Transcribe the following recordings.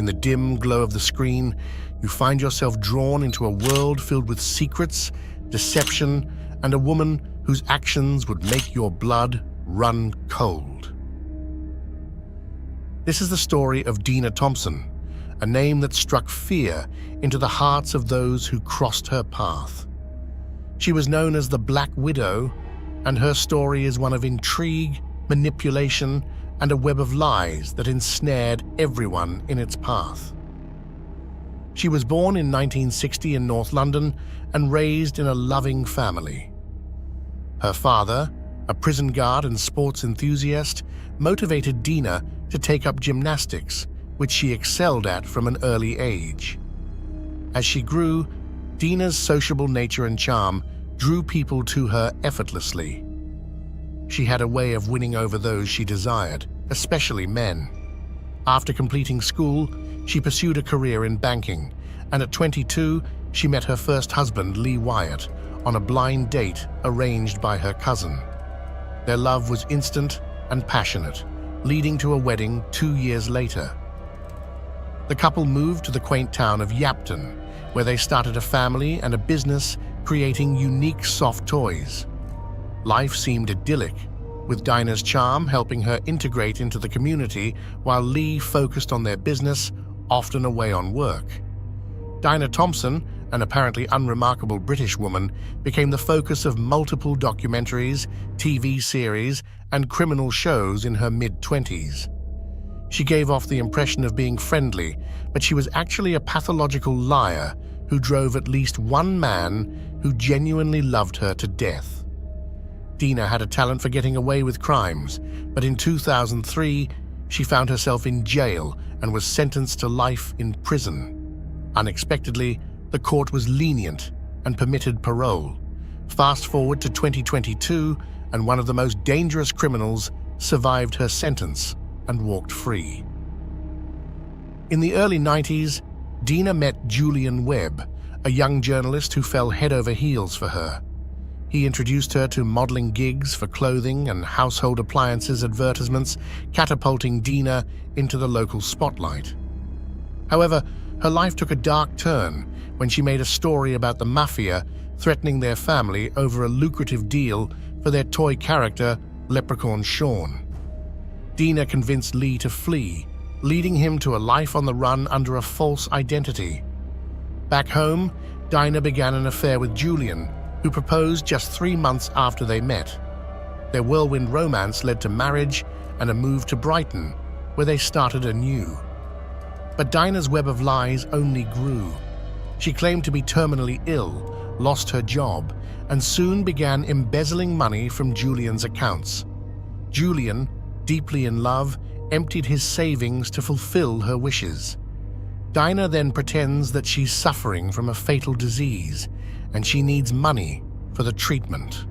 the dim glow of the screen, you find yourself drawn into a world filled with secrets, deception, and a woman whose actions would make your blood run cold. This is the story of Dina Thompson, a name that struck fear into the hearts of those who crossed her path. She was known as the Black Widow, and her story is one of intrigue, manipulation, and a web of lies that ensnared everyone in its path. She was born in 1960 in North London and raised in a loving family. Her father, a prison guard and sports enthusiast, motivated Dina to take up gymnastics, which she excelled at from an early age. As she grew, Dina's sociable nature and charm drew people to her effortlessly. She had a way of winning over those she desired, especially men. After completing school, she pursued a career in banking, and at 22, she met her first husband, Lee Wyatt, on a blind date arranged by her cousin. Their love was instant and passionate, leading to a wedding 2 years later. The couple moved to the quaint town of Yapton, where they started a family and a business creating unique soft toys. Life seemed idyllic, with Dina's charm helping her integrate into the community while Lee focused on their business, often away on work. Dina Thompson, an apparently unremarkable British woman, became the focus of multiple documentaries, TV series, and criminal shows in her mid-20s. She gave off the impression of being friendly, but she was actually a pathological liar who drove at least one man who genuinely loved her to death. Dina had a talent for getting away with crimes, but in 2003, she found herself in jail and was sentenced to life in prison. Unexpectedly, the court was lenient and permitted parole. Fast forward to 2022, and one of the most dangerous criminals survived her sentence and walked free. In the early 90s, Dina met Julian Webb, a young journalist who fell head over heels for her. He introduced her to modeling gigs for clothing and household appliances advertisements, catapulting Dina into the local spotlight. However, her life took a dark turn when she made a story about the mafia threatening their family over a lucrative deal for their toy character, Leprechaun Sean. Dina convinced Lee to flee, leading him to a life on the run under a false identity. Back home, Dina began an affair with Julian, who proposed just 3 months after they met. Their whirlwind romance led to marriage and a move to Brighton, where they started anew. But Dina's web of lies only grew. She claimed to be terminally ill, lost her job, and soon began embezzling money from Julian's accounts. Julian, deeply in love, emptied his savings to fulfill her wishes. Dina then pretends that she's suffering from a fatal disease, and she needs money for the treatment.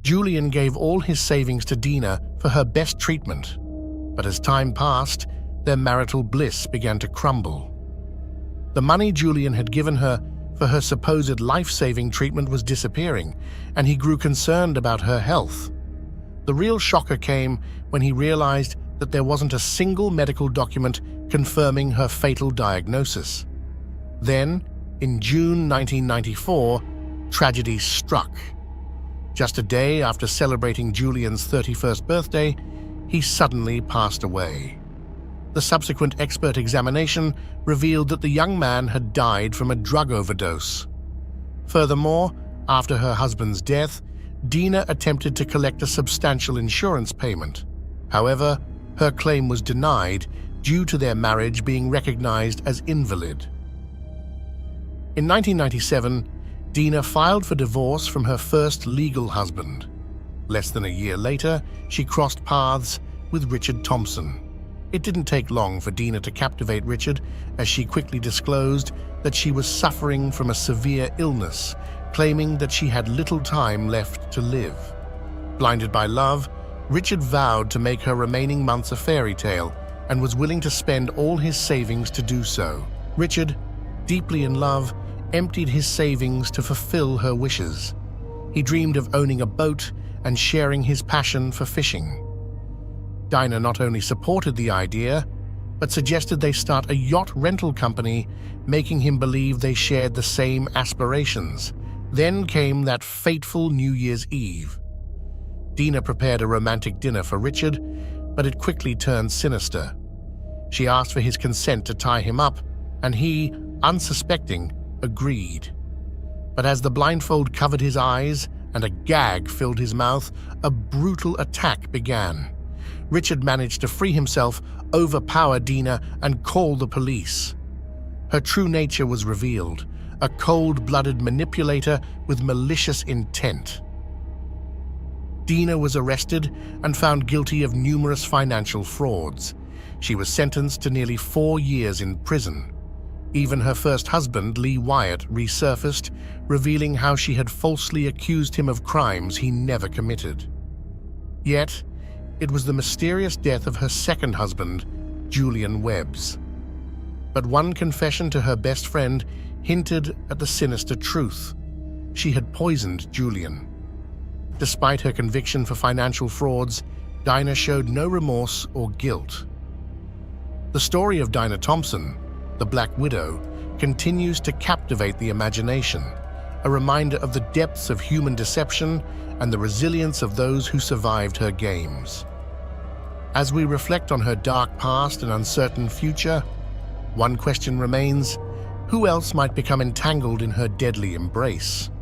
Julian gave all his savings to Dina for her best treatment, but as time passed, their marital bliss began to crumble. The money Julian had given her for her supposed life-saving treatment was disappearing, and he grew concerned about her health. The real shocker came when he realized that there wasn't a single medical document confirming her fatal diagnosis. Then, in June 1994, tragedy struck. Just a day after celebrating Julian's 31st birthday, he suddenly passed away. The subsequent expert examination revealed that the young man had died from a drug overdose. Furthermore, after her husband's death, Dina attempted to collect a substantial insurance payment. However, her claim was denied due to their marriage being recognized as invalid. In 1997, Dina filed for divorce from her first legal husband. Less than a year later, she crossed paths with Richard Thompson. It didn't take long for Dina to captivate Richard, as she quickly disclosed that she was suffering from a severe illness, claiming that she had little time left to live. Blinded by love, Richard vowed to make her remaining months a fairy tale and was willing to spend all his savings to do so. Richard, deeply in love, emptied his savings to fulfill her wishes. He dreamed of owning a boat and sharing his passion for fishing. Dina not only supported the idea, but suggested they start a yacht rental company, making him believe they shared the same aspirations. Then came that fateful New Year's Eve. Dina prepared a romantic dinner for Richard, but it quickly turned sinister. She asked for his consent to tie him up, and he, unsuspecting, agreed. But as the blindfold covered his eyes and a gag filled his mouth, a brutal attack began. Richard managed to free himself, overpower Dina, and call the police. Her true nature was revealed, a cold-blooded manipulator with malicious intent. Dina was arrested and found guilty of numerous financial frauds. She was sentenced to nearly 4 years in prison. Even her first husband, Lee Wyatt, resurfaced, revealing how she had falsely accused him of crimes he never committed. Yet, it was the mysterious death of her second husband, Julian Webbs. But one confession to her best friend hinted at the sinister truth. She had poisoned Julian. Despite her conviction for financial frauds, Dinah showed no remorse or guilt. The story of Dinah Thompson, the Black Widow, continues to captivate the imagination, a reminder of the depths of human deception and the resilience of those who survived her games. As we reflect on her dark past and uncertain future, one question remains: who else might become entangled in her deadly embrace?